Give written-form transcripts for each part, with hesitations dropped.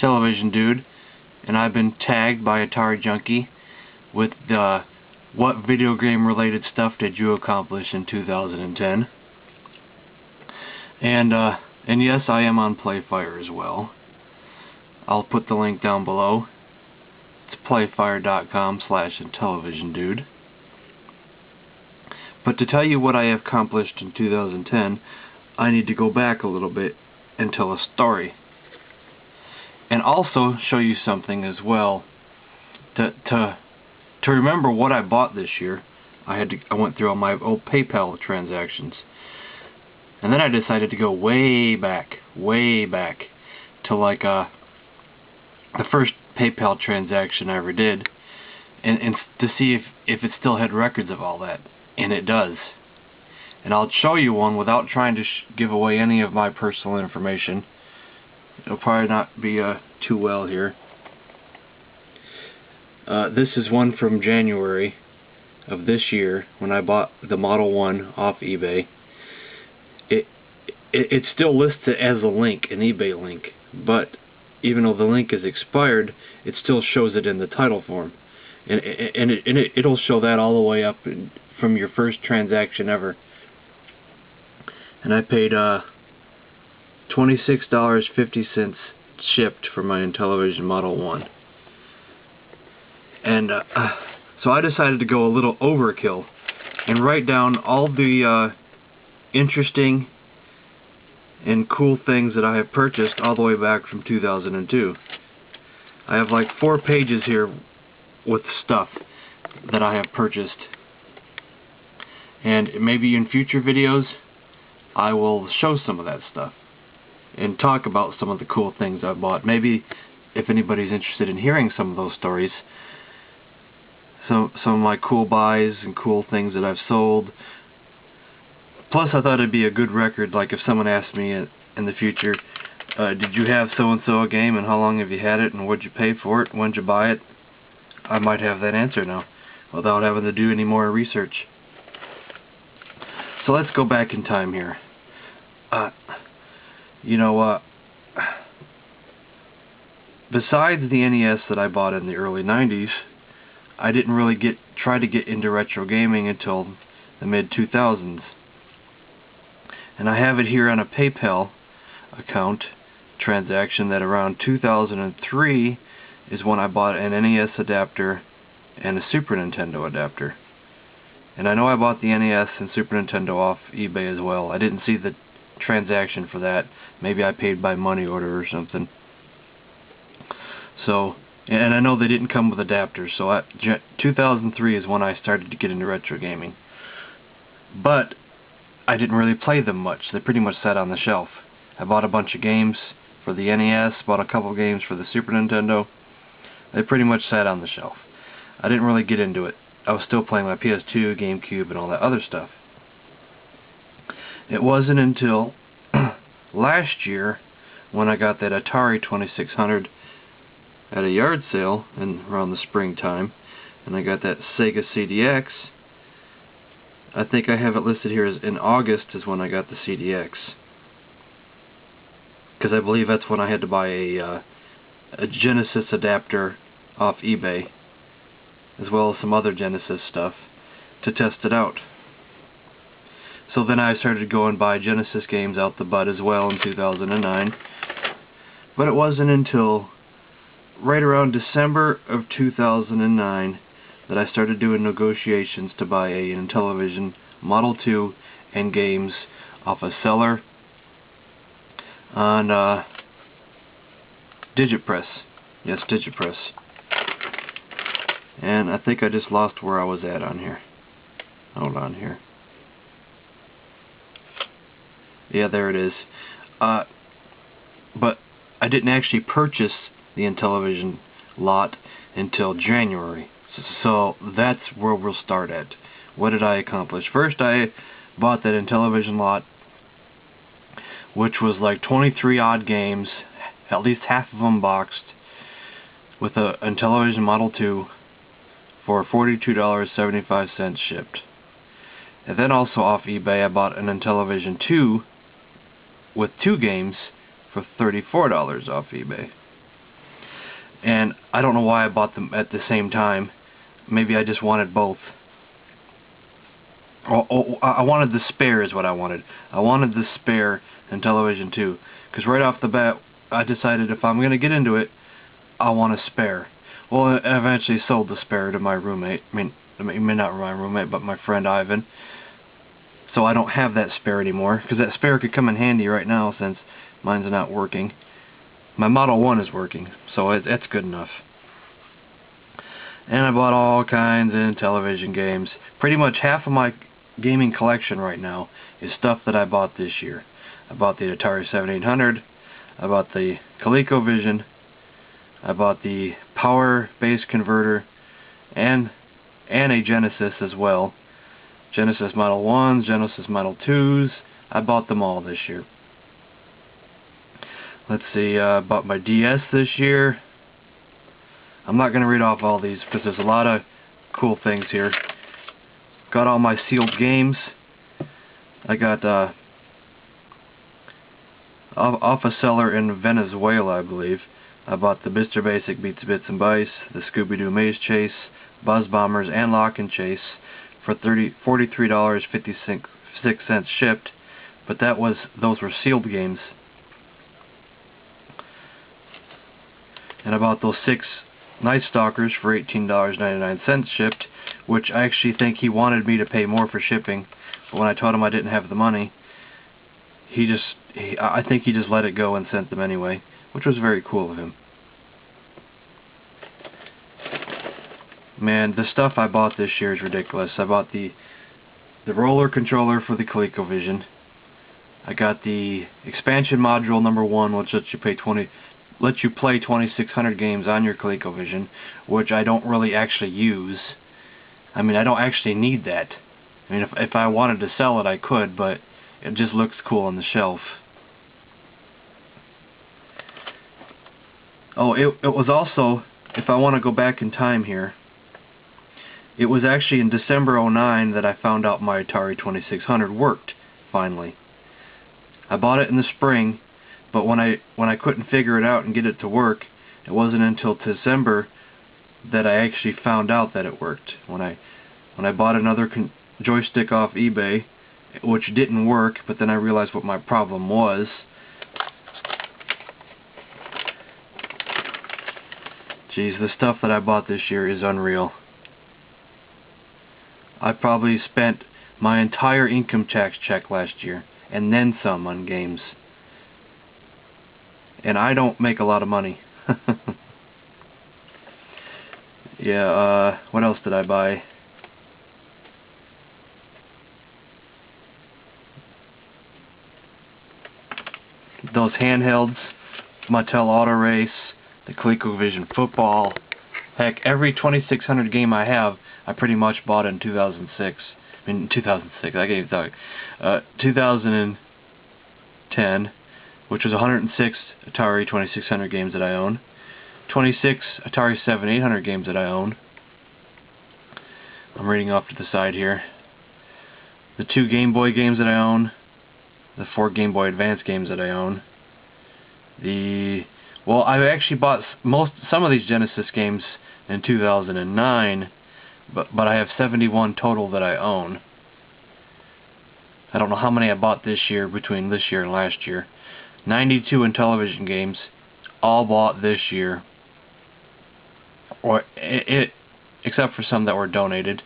TheAtariJunkie, and I've been tagged by TheAtariJunkie with the what video game related stuff did you accomplish in 2010. And yes, I am on Playfire as well. I'll put the link down below. It's playfire.com/IntellivisionDude. But to tell you what I have accomplished in 2010, I need to go back a little bit and tell a story. And also show you something as well. To remember what I bought this year, I went through all my old PayPal transactions. And then I decided to go way back to like the first PayPal transaction I ever did, and to see if it still had records of all that. And it does. And I'll show you one without trying to give away any of my personal information. It'll probably not be too well here. This is one from January of this year when I bought the Model 1 off eBay. It still lists it as a link, an eBay link, but even though the link is expired, it still shows it in the title form. And it'll show that all the way up from your first transaction ever. And I paid $26.50 shipped for my Intellivision Model 1. And so I decided to go a little overkill and write down all the interesting and cool things that I have purchased all the way back from 2002. I have like 4 pages here with stuff that I have purchased. And maybe in future videos I will show some of that stuff and talk about some of the cool things I've bought. Maybe if anybody's interested in hearing some of those stories, some of my cool buys and cool things that I've sold. Plus I thought it'd be a good record, like if someone asked me in the future, did you have so-and-so a game and how long have you had it and what'd you pay for it, when'd you buy it? I might have that answer now without having to do any more research. So let's go back in time here. Besides the NES that I bought in the early 90s, I didn't really try to get into retro gaming until the mid-2000s. And I have it here on a PayPal account transaction that around 2003 is when I bought an NES adapter and a Super Nintendo adapter. And I know I bought the NES and Super Nintendo off eBay as well. I didn't see the transaction for that. Maybe I paid by money order or something. So, and I know they didn't come with adapters, so 2003 is when I started to get into retro gaming. But I didn't really play them much. They pretty much sat on the shelf. I bought a bunch of games for the NES, bought a couple games for the Super Nintendo. They pretty much sat on the shelf. I didn't really get into it. I was still playing my PS2, GameCube, and all that other stuff. It wasn't until last year when I got that Atari 2600 at a yard sale around the springtime, and I got that Sega CDX. I think I have it listed here as in August is when I got the CDX, because I believe that's when I had to buy a Genesis adapter off eBay, as well as some other Genesis stuff, to test it out. So then I started to go and buy Genesis games out the butt as well in 2009. But it wasn't until right around December of 2009 that I started doing negotiations to buy an Intellivision Model 2 and games off a seller on Digitpress. Yes, Digitpress. And I think I just lost where I was at on here. Hold on here. Yeah, there it is. But I didn't actually purchase the Intellivision lot until January. So that's where we'll start at. What did I accomplish? First, I bought that Intellivision lot, which was like 23 odd games, at least half of them boxed, with a Intellivision Model 2 for $42.75 shipped. And then also off eBay I bought an Intellivision 2 with 2 games for $34 off eBay. and I don't know why I bought them at the same time. Maybe I just wanted both. I wanted the spare is what I wanted. I wanted the spare Intellivision 2, because right off the bat I decided if I'm going to get into it, I want a spare. Well, I eventually sold the spare to my roommate. I mean not my roommate, but my friend Ivan. So I don't have that spare anymore, because that spare could come in handy right now since mine's not working. My Model 1 is working, so that's good enough. And I bought all kinds of Intellivision games. Pretty much half of my gaming collection right now is stuff that I bought this year. I bought the Atari 7800, I bought the ColecoVision, I bought the Power Base Converter, and a Genesis as well. Genesis Model 1s, Genesis Model 2s, I bought them all this year. Let's see, I bought my DS this year. I'm not going to read off all these because there's a lot of cool things here. Got all my sealed games. I got off a seller in Venezuela, I believe. I bought the Mr. Basic Beats Bits and Bytes, the Scooby-Doo Maze Chase, Buzz Bombers, and Lock and Chase for $43.56 shipped, but those were sealed games. And I bought those 6 Night Stalkers for $18.99 shipped, which I actually think he wanted me to pay more for shipping, but when I told him I didn't have the money, I think he just let it go and sent them anyway, which was very cool of him. Man, the stuff I bought this year is ridiculous. I bought the roller controller for the ColecoVision. I got the expansion module number 1, which lets you play 2600 games on your ColecoVision, which I don't really actually use. I mean, I don't actually need that. I mean, if I wanted to sell it, I could, but it just looks cool on the shelf. Oh, it was also, if I want to go back in time here, it was actually in December '09 that I found out my Atari 2600 worked, finally. I bought it in the spring, but when I couldn't figure it out and get it to work, it wasn't until December that I actually found out that it worked. When I bought another joystick off eBay, which didn't work, but then I realized what my problem was. Geez, the stuff that I bought this year is unreal. I probably spent my entire income tax check last year, and then some on games. And I don't make a lot of money. Yeah, what else did I buy? Those handhelds, Mattel Auto Race, the ColecoVision Football. Heck, every 2600 game I have, I pretty much bought in 2006. I mean, 2006, I gave that. 2010, which was 106 Atari 2600 games that I own. 26 Atari 7800 games that I own. I'm reading off to the side here. The 2 Game Boy games that I own. The 4 Game Boy Advance games that I own. Well, I actually bought some of these Genesis games in 2009, but I have 71 total that I own. I don't know how many I bought this year between this year and last year. 92 Intellivision games, all bought this year, or except for some that were donated.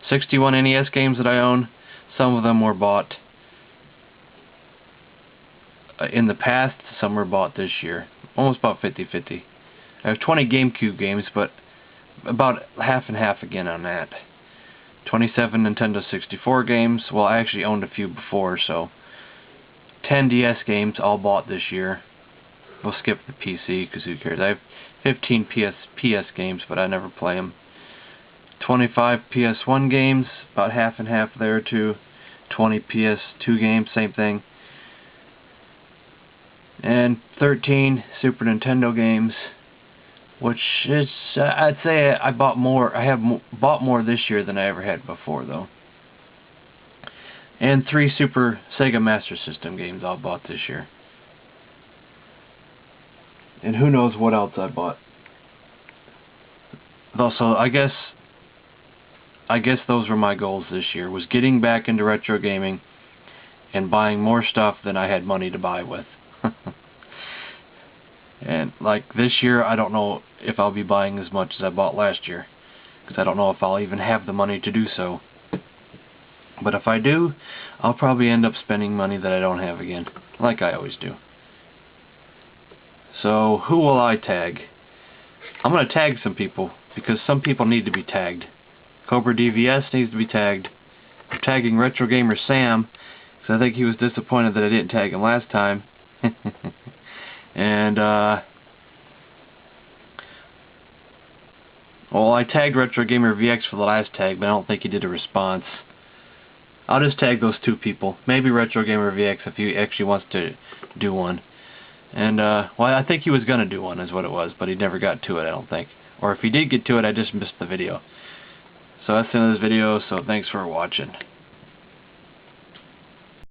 61 NES games that I own, some of them were bought in the past, some were bought this year. Almost about 50-50. I have 20 GameCube games, but about half and half again on that. 27 Nintendo 64 games. Well, I actually owned a few before, so 10 DS games, all bought this year. We'll skip the PC, because who cares. I have 15 PS games, but I never play them. 25 PS1 games, about half and half there too. 20 PS2 games, same thing. And 13 Super Nintendo games, which is, I'd say I bought more. I have bought more this year than I ever had before, though. And 3 Super Sega Master System games all bought this year. And who knows what else I bought. Also, I guess those were my goals this year, was getting back into retro gaming and buying more stuff than I had money to buy with. And like this year, I don't know if I'll be buying as much as I bought last year, because I don't know if I'll even have the money to do so. But if I do, I'll probably end up spending money that I don't have again, like I always do. So, who will I tag? I'm going to tag some people, because some people need to be tagged. Cobra DVS needs to be tagged. I'm tagging Retro Gamer Sam, because I think he was disappointed that I didn't tag him last time. And, well, I tagged Retro Gamer VX for the last tag, but I don't think he did a response. I'll just tag those two people. Maybe Retro Gamer VX if he actually wants to do one. And, well, I think he was going to do one is what it was, but he never got to it, I don't think. Or if he did get to it, I just missed the video. So that's the end of this video, so thanks for watching.